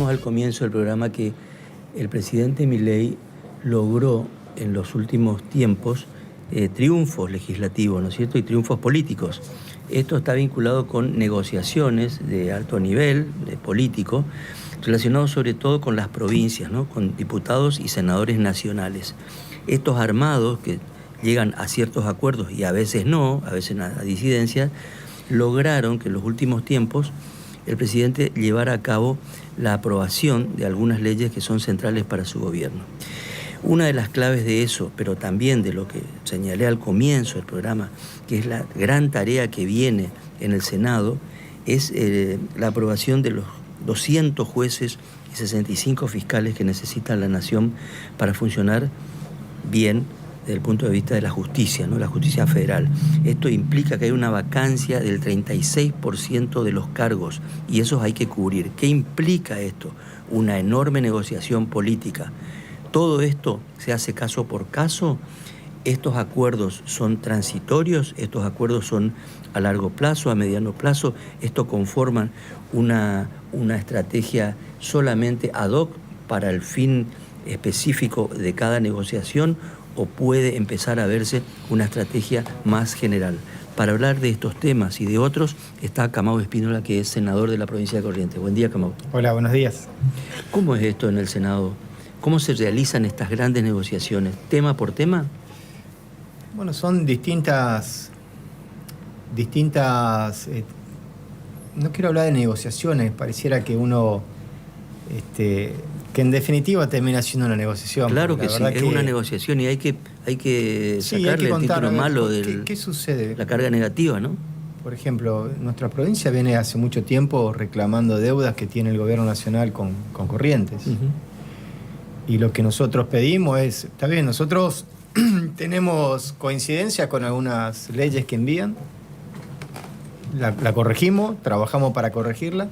decíamos al comienzo del programa que el presidente Milei logró en los últimos tiempos triunfos legislativos, ¿no es cierto?, y triunfos políticos. Esto está vinculado con negociaciones de alto nivel, de político, relacionados sobre todo con las provincias, ¿no?, con diputados y senadores nacionales. Estos armados que llegan a ciertos acuerdos y a veces no, a veces a disidencias, lograron que en los últimos tiempos el presidente llevara a cabo la aprobación de algunas leyes que son centrales para su gobierno. Una de las claves de eso, pero también de lo que señalé al comienzo del programa, que es la gran tarea que viene en el Senado, es la aprobación de los 200 jueces y 65 fiscales que necesita la nación para funcionar bien desde el punto de vista de la justicia, ¿no?, la justicia federal. Esto implica que hay una vacancia del 36% de los cargos y esos hay que cubrir. ¿Qué implica esto? Una enorme negociación política. Todo esto se hace caso por caso. Estos acuerdos son transitorios, estos acuerdos son a largo plazo, a mediano plazo. Esto conforman una estrategia solamente ad hoc para el fin específico de cada negociación, o puede empezar a verse una estrategia más general. Para hablar de estos temas y de otros está Camau Espínola, que es senador de la provincia de Corrientes. Buen día, Camau. Hola, buenos días. ¿Cómo es esto en el Senado? ¿Cómo se realizan estas grandes negociaciones? ¿Tema por tema? Bueno, son distintas, no quiero hablar de negociaciones, pareciera que uno, que en definitiva termina siendo una negociación. Claro que sí, es una negociación y hay que sacarle el título malo de ¿Qué sucede? La carga negativa, ¿no? Por ejemplo, nuestra provincia viene hace mucho tiempo reclamando deudas que tiene el gobierno nacional con Corrientes. Uh-huh. Y lo que nosotros pedimos es, está bien, nosotros tenemos coincidencia con algunas leyes que envían, la corregimos, trabajamos para corregirla,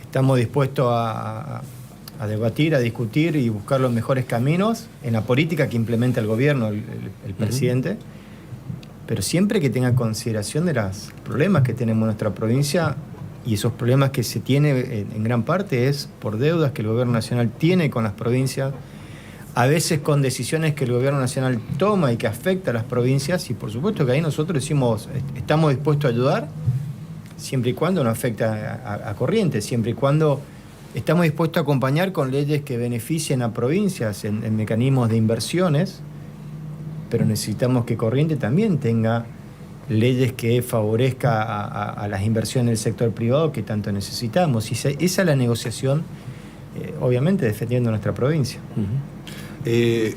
estamos dispuestos a debatir, a discutir y buscar los mejores caminos en la política que implementa el gobierno, el presidente, pero siempre que tenga consideración de los problemas que tenemos en nuestra provincia. Y esos problemas que se tiene en gran parte es por deudas que el gobierno nacional tiene con las provincias, a veces con decisiones que el gobierno nacional toma y que afecta a las provincias, y por supuesto que ahí nosotros decimos, estamos dispuestos a ayudar, siempre y cuando no afecta a Corrientes, siempre y cuando estamos dispuestos a acompañar con leyes que beneficien a provincias en mecanismos de inversiones, pero necesitamos que Corrientes también tenga leyes que favorezcan a las inversiones en el sector privado que tanto necesitamos. Y esa es la negociación, obviamente defendiendo nuestra provincia. Uh-huh.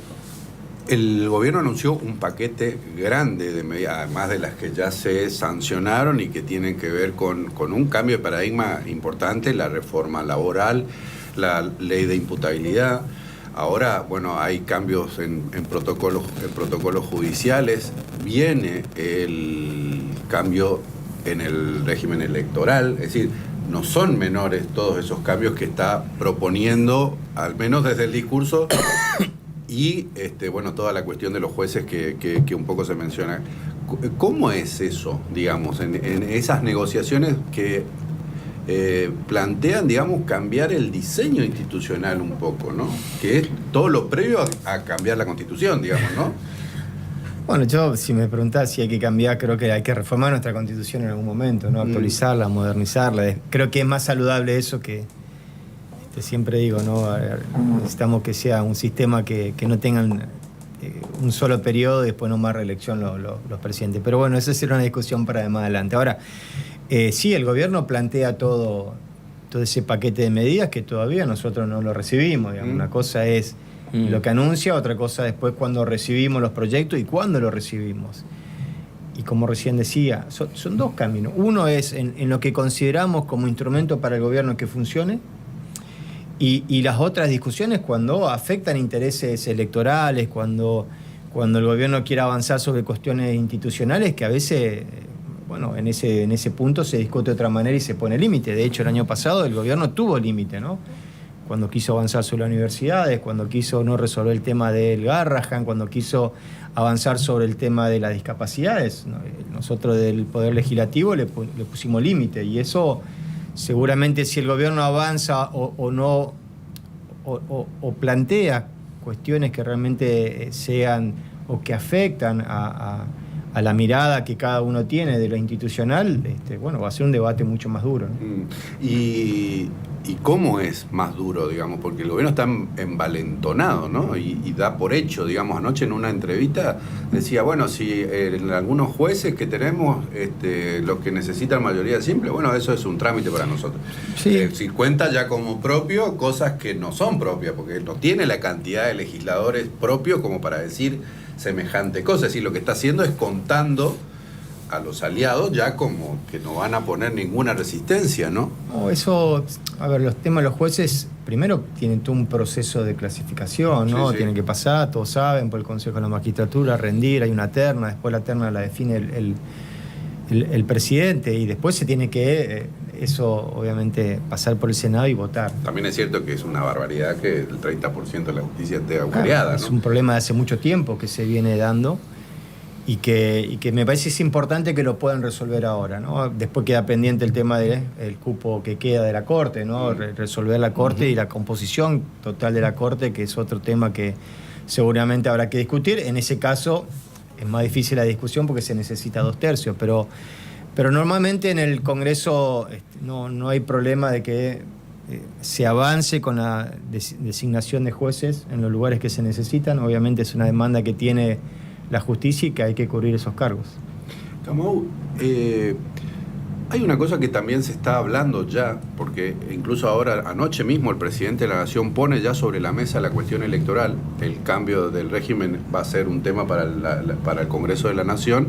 El gobierno anunció un paquete grande de medidas, además de las que ya se sancionaron y que tienen que ver con un cambio de paradigma importante, la reforma laboral, la ley de imputabilidad. Ahora, bueno, hay cambios en protocolos judiciales, viene el cambio en el régimen electoral, es decir, no son menores todos esos cambios que está proponiendo, al menos desde el discurso, y bueno, toda la cuestión de los jueces que un poco se menciona. ¿Cómo es eso, digamos, en esas negociaciones que plantean, digamos, cambiar el diseño institucional un poco, ¿no? Que es todo lo previo a cambiar la Constitución, digamos, ¿no? Bueno, yo, si me preguntás si hay que cambiar, creo que hay que reformar nuestra Constitución en algún momento, ¿no? Actualizarla, modernizarla. Creo que es más saludable eso que, siempre digo, ¿no? Necesitamos que sea un sistema que no tengan un solo periodo y después no más reelección los presidentes. Pero bueno, esa será una discusión para más adelante. Ahora, sí, el gobierno plantea todo ese paquete de medidas que todavía nosotros no lo recibimos. Digamos. Una cosa es lo que anuncia, otra cosa después cuando recibimos los proyectos y cuándo los recibimos. Y como recién decía, son dos caminos. Uno es en lo que consideramos como instrumento para el gobierno que funcione, y las otras discusiones cuando afectan intereses electorales, cuando el gobierno quiere avanzar sobre cuestiones institucionales que a veces... Bueno, en ese punto se discute de otra manera y se pone límite. De hecho, el año pasado el gobierno tuvo límite, ¿no? Cuando quiso avanzar sobre las universidades, cuando quiso no resolver el tema del Garrahan, cuando quiso avanzar sobre el tema de las discapacidades. Nosotros del Poder Legislativo le pusimos límite y eso seguramente si el gobierno avanza o no, o plantea cuestiones que realmente sean o que afectan a la mirada que cada uno tiene de lo institucional, bueno, va a ser un debate mucho más duro, ¿no? ¿Y cómo es más duro, digamos? Porque el gobierno está envalentonado, ¿no? Y da por hecho, digamos, anoche en una entrevista decía, bueno, si en algunos jueces que tenemos, los que necesitan mayoría simple, bueno, eso es un trámite para nosotros. Sí. Si cuenta ya como propio cosas que no son propias, porque no tiene la cantidad de legisladores propios como para decir semejante cosa. Es decir, lo que está haciendo es contando a los aliados ya como que no van a poner ninguna resistencia, ¿no? No, eso, a ver, los temas de los jueces, primero tienen todo un proceso de clasificación, ¿no? Sí, sí. Tienen que pasar, todos saben, por el Consejo de la Magistratura, rendir, hay una terna, después la terna la define el presidente y después se tiene que, eso obviamente, pasar por el Senado y votar. También es cierto que es una barbaridad que el 30% de la justicia esté agujereada, ¿no? Es un problema de hace mucho tiempo que se viene dando. Y que me parece es importante que lo puedan resolver ahora, ¿no? Después queda pendiente el tema del cupo que queda de la Corte, ¿no? Resolver la Corte y la composición total de la Corte, que es otro tema que seguramente habrá que discutir. En ese caso es más difícil la discusión porque se necesita 2/3, pero normalmente en el Congreso no hay problema de que se avance con la designación de jueces en los lugares que se necesitan. Obviamente es una demanda que tiene la justicia y que hay que cubrir esos cargos. Camau, hay una cosa que también se está hablando ya, porque incluso ahora, anoche mismo, el presidente de la Nación pone ya sobre la mesa la cuestión electoral. El cambio del régimen va a ser un tema para el Congreso de la Nación,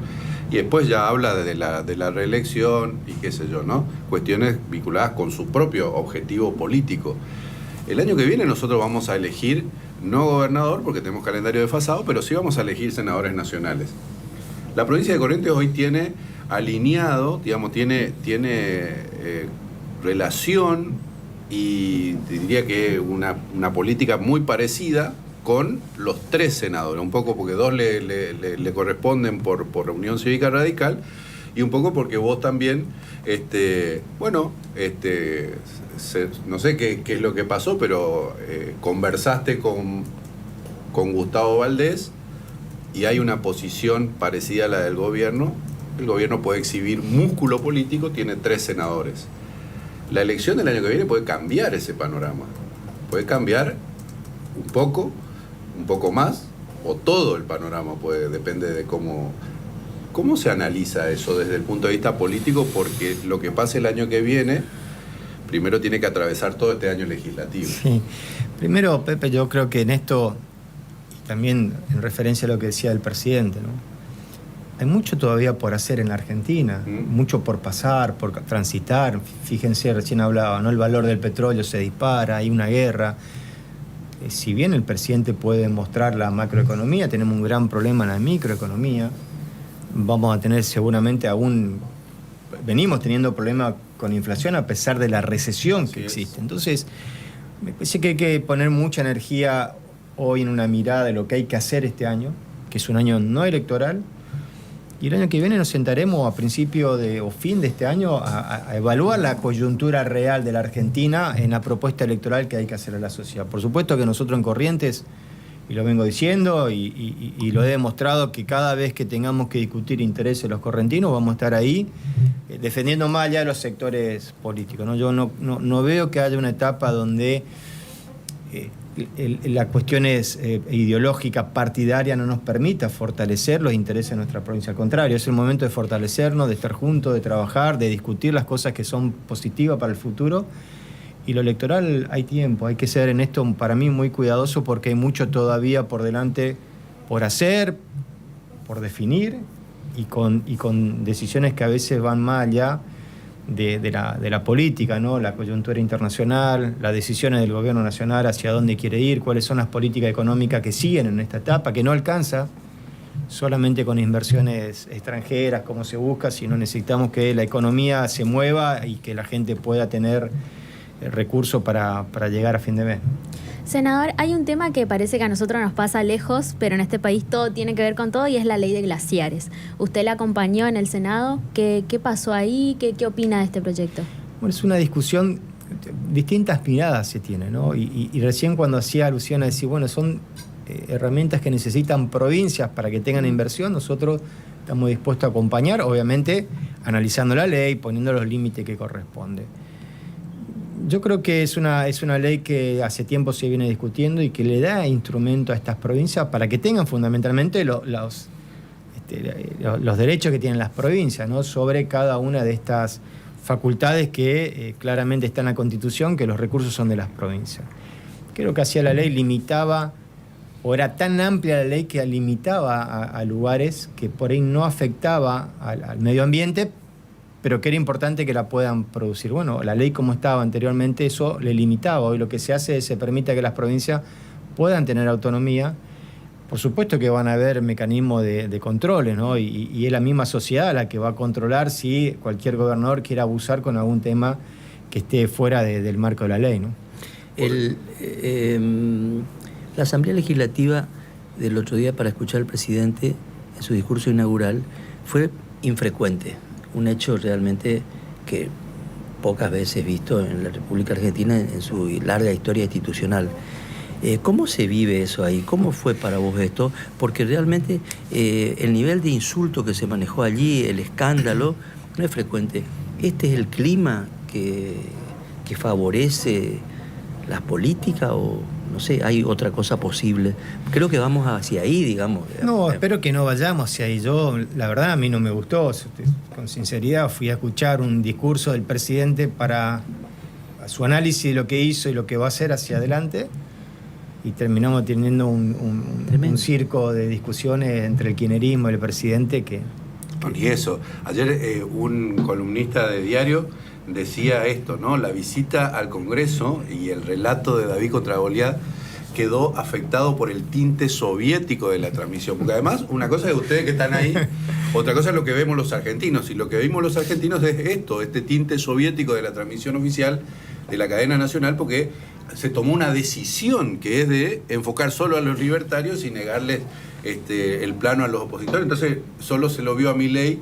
y después ya habla de la reelección y qué sé yo, ¿no? Cuestiones vinculadas con su propio objetivo político. El año que viene nosotros vamos a elegir, no gobernador, porque tenemos calendario desfasado, pero sí vamos a elegir senadores nacionales. La provincia de Corrientes hoy tiene alineado, digamos, tiene relación y diría que una política muy parecida con los 3 senadores, un poco porque 2 le corresponden por Unión Cívica Radical y un poco porque vos también, no sé qué es lo que pasó, pero conversaste con Gustavo Valdés y hay una posición parecida a la del gobierno. El gobierno puede exhibir músculo político, tiene 3 senadores. La elección del año que viene puede cambiar ese panorama. Puede cambiar un poco más, o todo el panorama depende de cómo se analiza eso desde el punto de vista político, porque lo que pase el año que viene primero tiene que atravesar todo este año legislativo. Sí. Primero, Pepe, yo creo que en esto, y también en referencia a lo que decía el presidente, ¿no? Hay mucho todavía por hacer en la Argentina, mucho por pasar, por transitar. Fíjense, recién hablaba, ¿no? El valor del petróleo se dispara, hay una guerra. Si bien el presidente puede mostrar la macroeconomía, tenemos un gran problema en la microeconomía. Vamos a tener seguramente venimos teniendo problemas con inflación a pesar de la recesión que existe. Entonces, me parece que hay que poner mucha energía hoy en una mirada de lo que hay que hacer este año, que es un año no electoral, y el año que viene nos sentaremos a principio o fin de este año a evaluar la coyuntura real de la Argentina en la propuesta electoral que hay que hacer a la sociedad. Por supuesto que nosotros en Corrientes, y lo vengo diciendo, y lo he demostrado, que cada vez que tengamos que discutir intereses de los correntinos vamos a estar ahí defendiendo más allá de los sectores políticos, ¿no? Yo no veo que haya una etapa donde las cuestiones ideológicas, partidarias, no nos permita fortalecer los intereses de nuestra provincia. Al contrario, es el momento de fortalecernos, de estar juntos, de trabajar, de discutir las cosas que son positivas para el futuro. Y lo electoral hay tiempo, hay que ser en esto para mí muy cuidadoso porque hay mucho todavía por delante por hacer, por definir y con decisiones que a veces van más allá de la política, ¿no? La coyuntura internacional, las decisiones del gobierno nacional hacia dónde quiere ir, cuáles son las políticas económicas que siguen en esta etapa, que no alcanza solamente con inversiones extranjeras como se busca, sino necesitamos que la economía se mueva y que la gente pueda tener recursos para llegar a fin de mes. Senador, hay un tema que parece que a nosotros nos pasa lejos, pero en este país todo tiene que ver con todo, y es la ley de glaciares. Usted la acompañó en el Senado. ¿Qué pasó ahí? ¿Qué opina de este proyecto? Bueno, es una discusión, distintas miradas se tienen, ¿no? Y recién cuando hacía alusión a decir, bueno, son herramientas que necesitan provincias para que tengan inversión, nosotros estamos dispuestos a acompañar, obviamente analizando la ley, poniendo los límites que corresponde. Yo creo que es una ley que hace tiempo se viene discutiendo y que le da instrumento a estas provincias para que tengan fundamentalmente los derechos que tienen las provincias, ¿no? Sobre cada una de estas facultades que claramente está en la Constitución, que los recursos son de las provincias. Creo que hacía la ley limitaba, o era tan amplia la ley que limitaba a lugares que por ahí no afectaba al medio ambiente, pero que era importante que la puedan producir. Bueno, la ley como estaba anteriormente, eso le limitaba. Hoy lo que se hace es se permite que las provincias puedan tener autonomía. Por supuesto que van a haber mecanismos de controles, ¿no? Y es la misma sociedad la que va a controlar si cualquier gobernador quiere abusar con algún tema que esté fuera del marco de la ley, ¿no? La Asamblea Legislativa del otro día, para escuchar al presidente en su discurso inaugural, fue infrecuente. Un hecho realmente que pocas veces visto en la República Argentina en su larga historia institucional. ¿Cómo se vive eso ahí? ¿Cómo fue para vos esto? Porque realmente el nivel de insulto que se manejó allí, el escándalo, no es frecuente. ¿Este es el clima que favorece las políticas o no sé, hay otra cosa posible? Creo que vamos hacia ahí, digamos. No, espero que no vayamos hacia ahí. Yo, la verdad, a mí no me gustó. Con sinceridad, fui a escuchar un discurso del presidente para su análisis de lo que hizo y lo que va a hacer hacia adelante. Y terminamos teniendo un circo de discusiones entre el kirchnerismo y el presidente que... Y eso. Ayer un columnista de diario decía esto, ¿no? La visita al Congreso y el relato de David contra Goliat quedó afectado por el tinte soviético de la transmisión. Porque además, una cosa es ustedes que están ahí, otra cosa es lo que vemos los argentinos. Y lo que vimos los argentinos es esto, este tinte soviético de la transmisión oficial de la cadena nacional, porque se tomó una decisión que es de enfocar solo a los libertarios y negarles el plano a los opositores. Entonces, solo se lo vio a Milei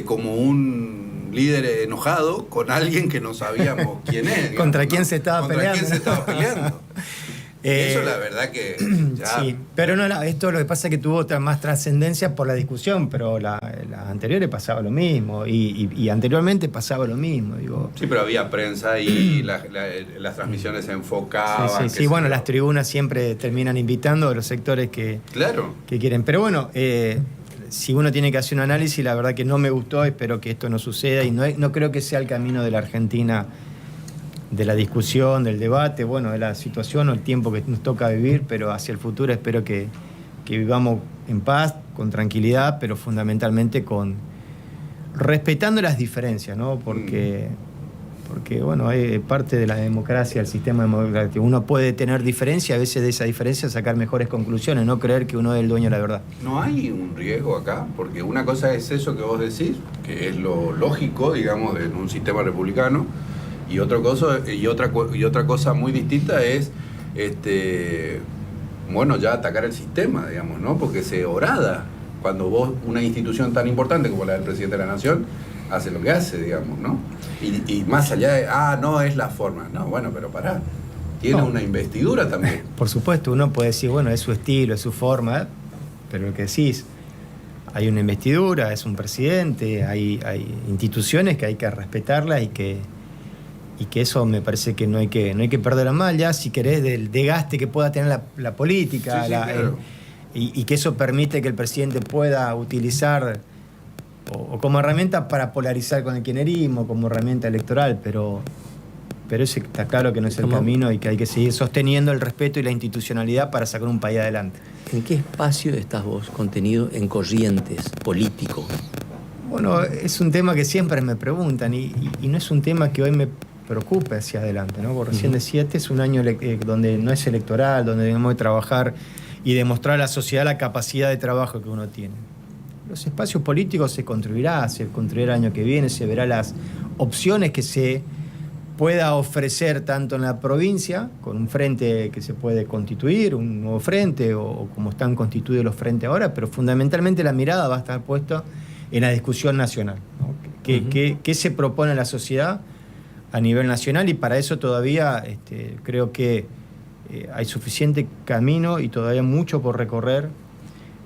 como un líder enojado con alguien que no sabíamos quién es. Digamos, ¿Contra quién se estaba ¿Contra peleando? quién se estaba peleando? Eso la verdad que ya... Sí, pero no, esto lo que pasa es que tuvo otra más trascendencia por la discusión, pero las anteriores pasaba lo mismo y anteriormente pasaba lo mismo, digo. Sí, pero había prensa y las transmisiones se enfocaban. Sí, bueno, las tribunas siempre terminan invitando a los sectores que quieren. Pero bueno, si uno tiene que hacer un análisis, la verdad que no me gustó, espero que esto no suceda y no creo que sea el camino de la Argentina, de la discusión, del debate, bueno, de la situación o el tiempo que nos toca vivir, pero hacia el futuro espero que vivamos en paz, con tranquilidad, pero fundamentalmente respetando las diferencias, ¿no? Porque bueno, hay parte de la democracia, el sistema democrático. Uno puede tener diferencia, a veces de esa diferencia sacar mejores conclusiones, no creer que uno es el dueño de la verdad. ¿No hay un riesgo acá? Porque una cosa es eso que vos decís, que es lo lógico, digamos, en un sistema republicano, y otra cosa muy distinta es ya atacar el sistema, digamos, ¿no? Porque se orada cuando vos, una institución tan importante como la del presidente de la Nación, hace lo que hace, digamos, ¿no? Y más allá de, no es la forma. No, bueno, pero pará. Tiene una investidura también. Por supuesto, uno puede decir, bueno, es su estilo, es su forma, pero lo que decís, hay una investidura, es un presidente, hay instituciones que hay que respetarlas y que eso me parece que no hay que perder mal ya, si querés, del desgaste que pueda tener la política, claro. Y que eso permite que el presidente pueda utilizar o como herramienta para polarizar con el kirchnerismo, como herramienta electoral, pero eso está claro que no es el camino y que hay que seguir sosteniendo el respeto y la institucionalidad para sacar un país adelante. ¿En qué espacio estás vos contenido en Corrientes, político? Bueno, es un tema que siempre me preguntan y no es un tema que hoy me preocupe hacia adelante, ¿no? Porque recién decía, es un año donde no es electoral, donde debemos de trabajar y demostrar a la sociedad la capacidad de trabajo que uno tiene. Los espacios políticos se construirá el año que viene, se verá las opciones que se pueda ofrecer tanto en la provincia, con un frente que se puede constituir, un nuevo frente, o como están constituidos los frentes ahora, pero fundamentalmente la mirada va a estar puesta en la discusión nacional, ¿no? ¿Qué se propone a la sociedad a nivel nacional, y para eso todavía creo que hay suficiente camino y todavía mucho por recorrer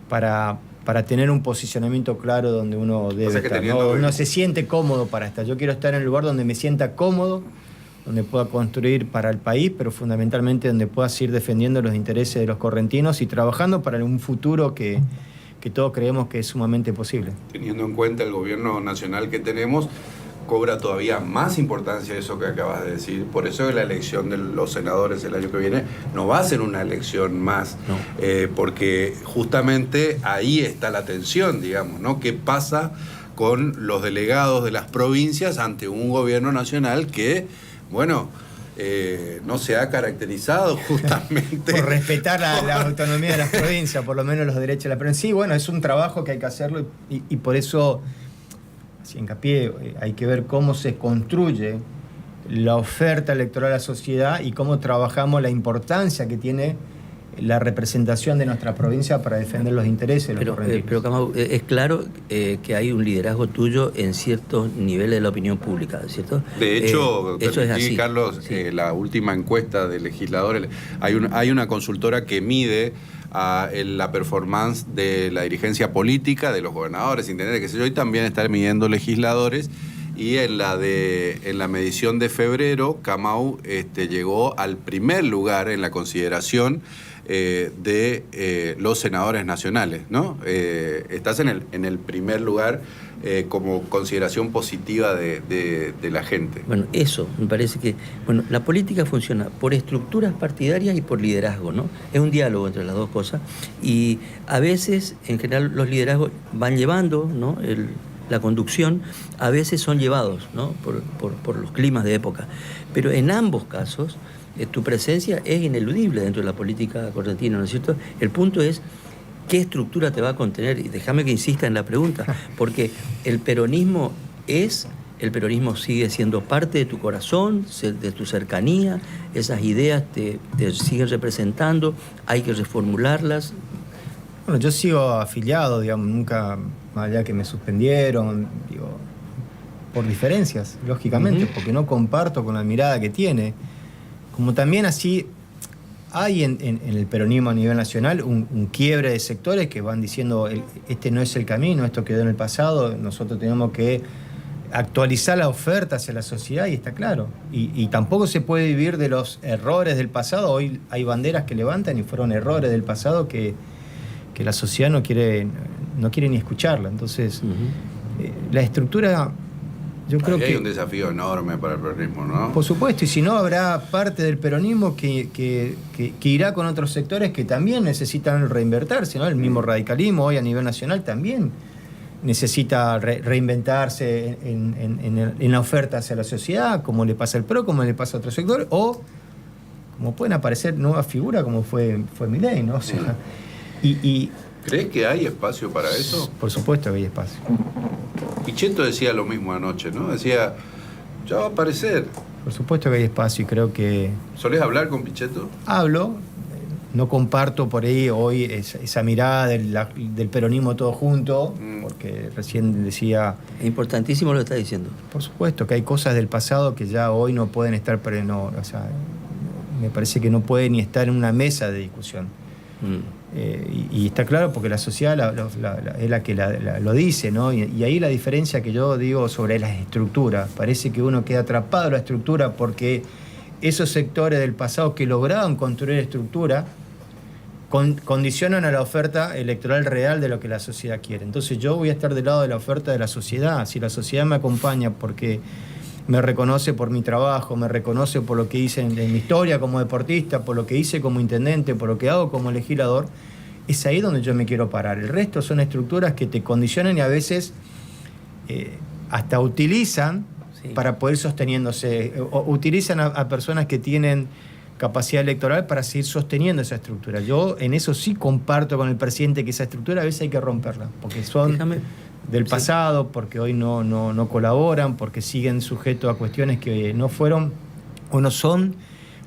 para tener un posicionamiento claro donde uno debe estar, ¿no? Uno se siente cómodo para estar. Yo quiero estar en el lugar donde me sienta cómodo, donde pueda construir para el país, pero fundamentalmente donde pueda seguir defendiendo los intereses de los correntinos y trabajando para un futuro que todos creemos que es sumamente posible. Teniendo en cuenta el gobierno nacional que tenemos, cobra todavía más importancia eso que acabas de decir. Por eso la elección de los senadores el año que viene no va a ser una elección más, no. Porque justamente ahí está la tensión, digamos, ¿no? ¿Qué pasa con los delegados de las provincias ante un gobierno nacional que, bueno, no se ha caracterizado justamente por respetar la autonomía de las provincias, por lo menos los derechos de la provincia? Sí, bueno, es un trabajo que hay que hacerlo y por eso, así hincapié, hay que ver cómo se construye la oferta electoral a la sociedad y cómo trabajamos la importancia que tiene la representación de nuestra provincia para defender los intereses de los correntinos. Pero Camau, es claro que hay un liderazgo tuyo en ciertos niveles de la opinión pública, ¿cierto? De hecho, eso es así, Carlos, sí. La última encuesta de legisladores, hay una consultora que mide la performance de la dirigencia política, de los gobernadores, intendentes, qué sé yo, y también está midiendo legisladores. Y en la medición de febrero, Camau llegó al primer lugar en la consideración de los senadores nacionales, ¿no? Estás en el primer lugar como consideración positiva de la gente. Bueno, eso me parece que... Bueno, la política funciona por estructuras partidarias y por liderazgo, ¿no? Es un diálogo entre las dos cosas. Y a veces, en general, los liderazgos van llevando, ¿no?, la conducción, a veces son llevados, ¿no?, por los climas de época. Pero en ambos casos, tu presencia es ineludible dentro de la política correntina, ¿no es cierto? El punto es qué estructura te va a contener. Y déjame que insista en la pregunta, porque el peronismo sigue siendo parte de tu corazón, de tu cercanía, esas ideas te siguen representando, hay que reformularlas. Bueno, yo sigo afiliado, digamos, nunca, más allá que me suspendieron, digo, por diferencias, lógicamente, porque no comparto con la mirada que tiene. Como también así hay en el peronismo a nivel nacional un quiebre de sectores que van diciendo este no es el camino, esto quedó en el pasado, nosotros tenemos que actualizar la oferta hacia la sociedad, y está claro. Y tampoco se puede vivir de los errores del pasado. Hoy hay banderas que levantan y fueron errores del pasado que la sociedad no quiere ni escucharla. Entonces, la estructura, yo creo que hay un desafío enorme para el peronismo, ¿no? Por supuesto, y si no, habrá parte del peronismo que irá con otros sectores que también necesitan reinvertirse, ¿no? El mismo radicalismo hoy a nivel nacional también necesita reinventarse en la oferta hacia la sociedad, como le pasa al PRO, como le pasa a otros sectores, o como pueden aparecer nuevas figuras, como fue Milei, ¿no? O sea, ¿Crees que hay espacio para eso? Por supuesto que hay espacio. Pichetto decía lo mismo anoche, ¿no? Decía, ya va a aparecer. Por supuesto que hay espacio y creo que... ¿Solés hablar con Pichetto? Hablo, no comparto por ahí hoy esa mirada del peronismo todo junto, porque recién decía... Es importantísimo lo que está diciendo. Por supuesto que hay cosas del pasado que ya hoy no pueden estar, pero no, o sea, me parece que no pueden ni estar en una mesa de discusión. Y está claro porque la sociedad es la que lo dice, ¿no? Y ahí la diferencia que yo digo sobre las estructuras. Parece que uno queda atrapado en la estructura porque esos sectores del pasado que lograron construir estructura condicionan a la oferta electoral real de lo que la sociedad quiere. Entonces yo voy a estar del lado de la oferta de la sociedad. Si la sociedad me acompaña porque me reconoce por mi trabajo, me reconoce por lo que hice en mi historia como deportista, por lo que hice como intendente, por lo que hago como legislador, es ahí donde yo me quiero parar. El resto son estructuras que te condicionan y a veces hasta utilizan para poder sosteniéndose, o utilizan a personas que tienen capacidad electoral para seguir sosteniendo esa estructura. Yo en eso sí comparto con el presidente que esa estructura a veces hay que romperla, porque son del pasado, porque hoy no colaboran, porque siguen sujetos a cuestiones que no fueron o no son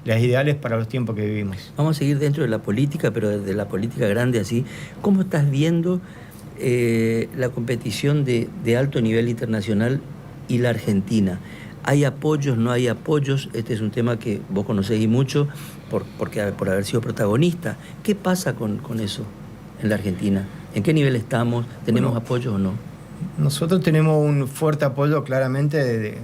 las ideales para los tiempos que vivimos. Vamos a seguir dentro de la política, pero desde la política grande así. ¿Cómo estás viendo la competición de alto nivel internacional y la Argentina? ¿Hay apoyos, no hay apoyos? Este es un tema que vos conocés y mucho por haber sido protagonista. ¿Qué pasa con eso en la Argentina? ¿En qué nivel estamos? ¿Tenemos apoyos o no? Nosotros tenemos un fuerte apoyo claramente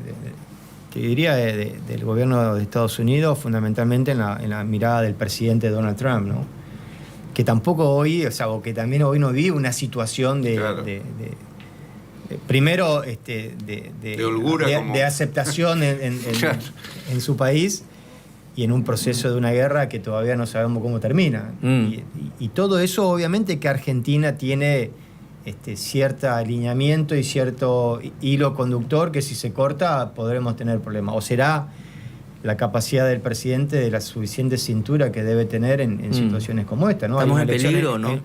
te diría del gobierno de Estados Unidos, fundamentalmente en la mirada del presidente Donald Trump, ¿no? Que tampoco hoy, o que también hoy no vive una situación primero de holgura, de aceptación en su país y en un proceso de una guerra que todavía no sabemos cómo termina. Y todo eso obviamente que Argentina tiene cierto alineamiento y cierto hilo conductor que si se corta podremos tener problemas. O será la capacidad del presidente de la suficiente cintura que debe tener en situaciones como esta, ¿no? ¿Estamos en peligro, no?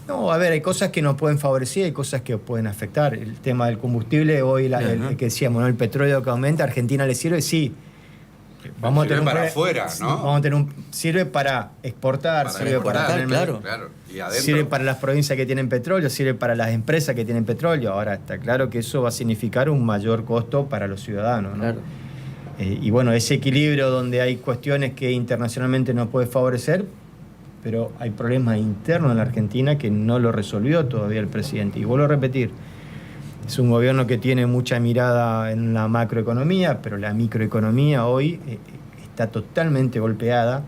No, a ver, hay cosas que nos pueden favorecer y hay cosas que pueden afectar. El tema del combustible, hoy el que decíamos, ¿no? El petróleo que aumenta, ¿a Argentina le sirve? Sí. Vamos a tener para afuera, ¿no? Vamos a tener sirve para exportar, sirve para tener, claro. Y adentro, sirve para las provincias que tienen petróleo, sirve para las empresas que tienen petróleo. Ahora está claro que eso va a significar un mayor costo para los ciudadanos, ¿no? Claro. Y bueno, ese equilibrio donde hay cuestiones que internacionalmente nos puede favorecer, pero hay problemas internos en la Argentina que no lo resolvió todavía el presidente. Y vuelvo a repetir, es un gobierno que tiene mucha mirada en la macroeconomía, pero la microeconomía hoy está totalmente golpeada.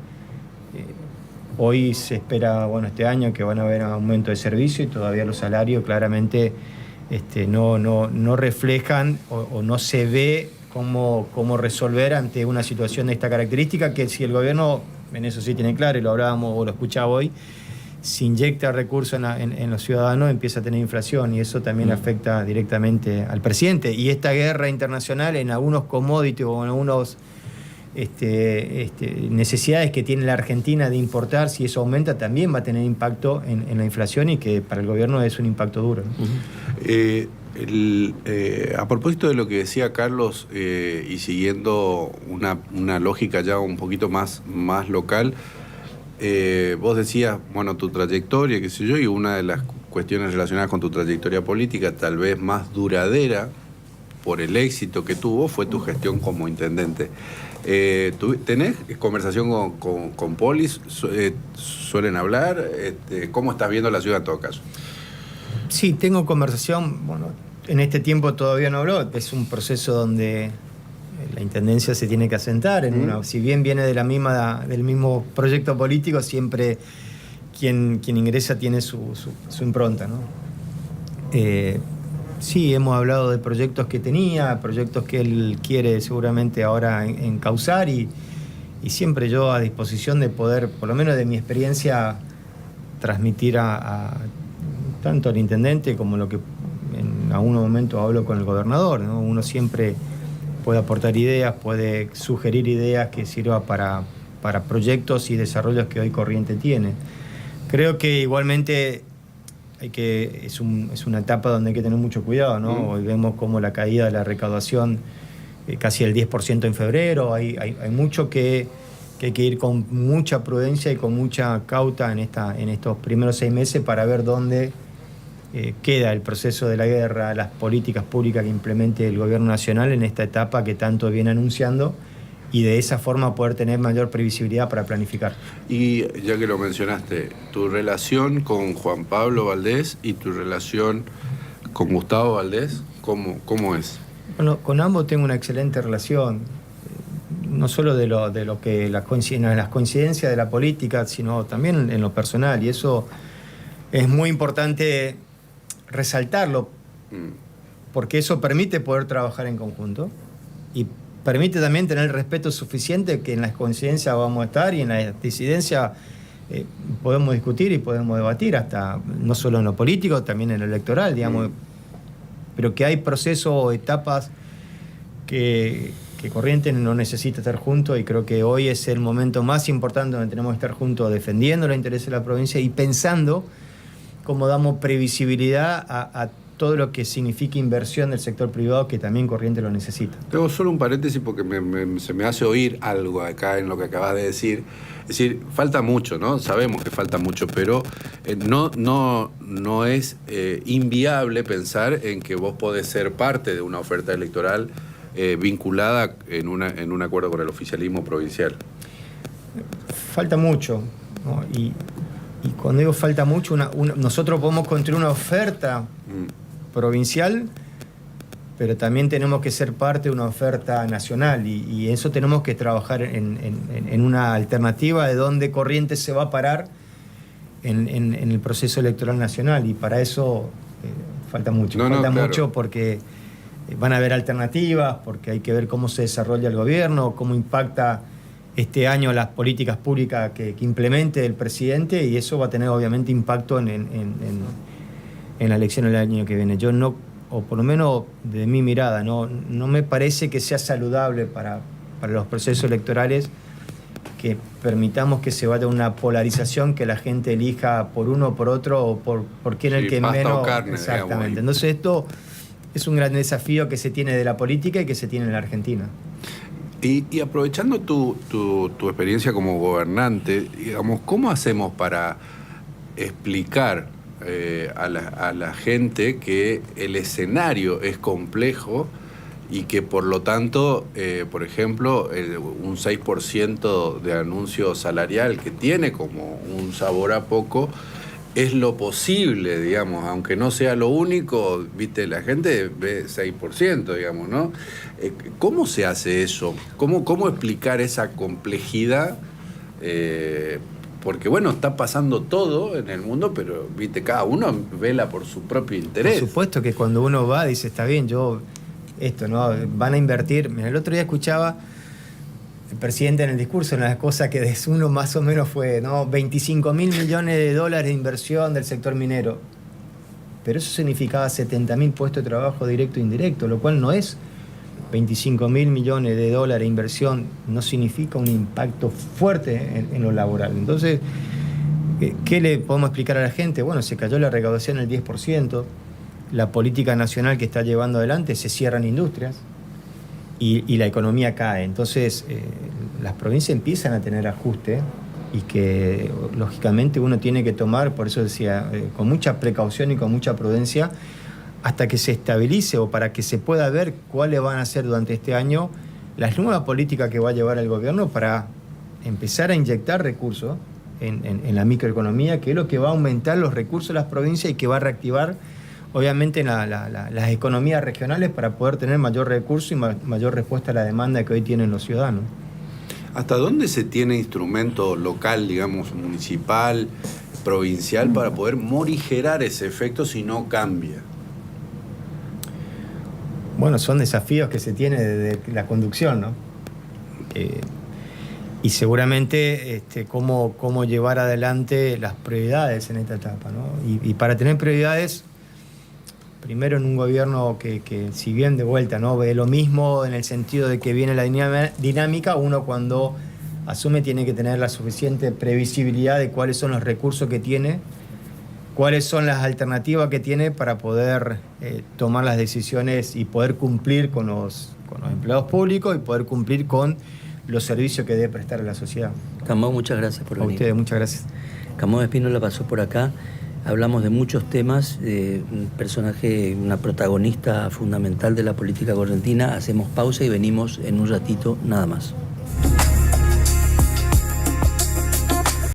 Hoy se espera, este año que van a haber aumento de servicio y todavía los salarios claramente no reflejan o no se ve cómo resolver ante una situación de esta característica, que si el gobierno, en eso sí tiene claro, y lo hablábamos o lo escuchaba hoy, si inyecta recursos en los ciudadanos, empieza a tener inflación y eso también afecta directamente al presidente. Y esta guerra internacional en algunos commodities o en algunos necesidades que tiene la Argentina de importar, si eso aumenta, también va a tener impacto en la inflación y que para el gobierno es un impacto duro, ¿no? A propósito de lo que decía Carlos, y siguiendo una lógica ya un poquito más local, vos decías, tu trayectoria, qué sé yo, y una de las cuestiones relacionadas con tu trayectoria política, tal vez más duradera por el éxito que tuvo, fue tu gestión como intendente. ¿Tenés conversación con Polis? ¿Suelen hablar? ¿Cómo estás viendo la ciudad en todo caso? Sí, tengo conversación. En este tiempo todavía no habló. Es un proceso donde la intendencia se tiene que asentar. Si bien viene del mismo proyecto político, siempre quien ingresa tiene su impronta, ¿no? Sí, hemos hablado de proyectos que tenía, proyectos que él quiere seguramente ahora encauzar y siempre yo a disposición de poder, por lo menos de mi experiencia, transmitir a tanto al intendente como lo que en algún momento hablo con el gobernador, ¿no? Uno siempre puede aportar ideas, puede sugerir ideas que sirvan para proyectos y desarrollos que hoy Corrientes tiene. Creo que igualmente es una etapa donde hay que tener mucho cuidado, ¿no? Hoy vemos como la caída de la recaudación casi el 10% en febrero, hay mucho que hay que ir con mucha prudencia y con mucha cauta en estos primeros 6 meses para ver dónde queda el proceso de la guerra, las políticas públicas que implemente el gobierno nacional en esta etapa que tanto viene anunciando, y de esa forma poder tener mayor previsibilidad para planificar. Y ya que lo mencionaste, tu relación con Juan Pablo Valdés y tu relación con Gustavo Valdés, ¿cómo es? Bueno, con ambos tengo una excelente relación, no solo de lo que las coincidencias de la política, sino también en lo personal, y eso es muy importante resaltarlo, porque eso permite poder trabajar en conjunto y permite también tener el respeto suficiente que en las coincidencias vamos a estar y en la disidencia podemos discutir y podemos debatir, hasta no solo en lo político, también en lo electoral, digamos, pero que hay procesos o etapas que Corrientes no necesita estar juntos, y creo que hoy es el momento más importante donde tenemos que estar juntos defendiendo los intereses de la provincia y pensando cómo damos previsibilidad a todo lo que significa inversión del sector privado, que también Corrientes lo necesita. Tengo solo un paréntesis porque se me hace oír algo acá en lo que acabas de decir. Es decir, falta mucho, ¿no? Sabemos que falta mucho, pero no es inviable pensar en que vos podés ser parte de una oferta electoral vinculada en un acuerdo con el oficialismo provincial? Falta mucho, ¿no? Y cuando digo falta mucho, nosotros podemos construir una oferta provincial, pero también tenemos que ser parte de una oferta nacional, y eso tenemos que trabajar en una alternativa de dónde Corrientes se va a parar en el proceso electoral nacional, y para eso falta mucho. Falta mucho porque van a haber alternativas, porque hay que ver cómo se desarrolla el gobierno, cómo impacta este año las políticas públicas que implemente el presidente, y eso va a tener obviamente impacto en la elección del año que viene. Yo no, o por lo menos de mi mirada, no me parece que sea saludable para los procesos electorales que permitamos que se vaya una polarización, que la gente elija por uno o por otro, o por quién es el que menos. Carne, exactamente. Digamos. Entonces esto es un gran desafío que se tiene de la política y que se tiene en la Argentina. Y aprovechando tu experiencia como gobernante, digamos, ¿cómo hacemos para explicar a la gente que el escenario es complejo y que por lo tanto, por ejemplo, un 6% de anuncio salarial, que tiene como un sabor a poco, es lo posible, digamos, aunque no sea lo único, viste, la gente ve 6%, digamos, ¿no? ¿Cómo se hace eso? ¿Cómo explicar esa complejidad? Porque, bueno, está pasando todo en el mundo, pero, viste, cada uno vela por su propio interés. Por supuesto que cuando uno va, dice, está bien, esto, ¿no? Van a invertir. Mira, el otro día escuchaba el presidente en el discurso, una de las cosas que de uno más o menos fue, ¿no? 25.000 millones de dólares de inversión del sector minero. Pero eso significaba 70.000 puestos de trabajo directo e indirecto, lo cual no es 25.000 millones de dólares de inversión, no significa un impacto fuerte en lo laboral. Entonces, ¿qué le podemos explicar a la gente? Bueno, se cayó la recaudación el 10%, la política nacional que está llevando adelante, se cierran industrias, y la economía cae. Entonces, las provincias empiezan a tener ajuste, y que lógicamente uno tiene que tomar, por eso decía, con mucha precaución y con mucha prudencia, hasta que se estabilice, o para que se pueda ver cuáles van a ser durante este año las nuevas políticas que va a llevar el gobierno para empezar a inyectar recursos en la microeconomía, que es lo que va a aumentar los recursos de las provincias y que va a reactivar obviamente las economías regionales para poder tener mayor recurso y mayor respuesta a la demanda que hoy tienen los ciudadanos. ¿Hasta dónde se tiene instrumento local, digamos, municipal, provincial, para poder morigerar ese efecto si no cambia? Bueno, son desafíos que se tiene desde la conducción, ¿no? Y seguramente cómo llevar adelante las prioridades en esta etapa, ¿no? Y para tener prioridades, primero en un gobierno que si bien de vuelta no ve lo mismo en el sentido de que viene la dinámica, uno cuando asume tiene que tener la suficiente previsibilidad de cuáles son los recursos que tiene, cuáles son las alternativas que tiene para poder tomar las decisiones y poder cumplir con los empleados públicos y poder cumplir con los servicios que debe prestar a la sociedad. Camó, muchas gracias por venir. A ustedes, muchas gracias. Camó Espínola pasó por acá. Hablamos de muchos temas, un personaje, una protagonista fundamental de la política correntina. Hacemos pausa y venimos en un ratito nada más.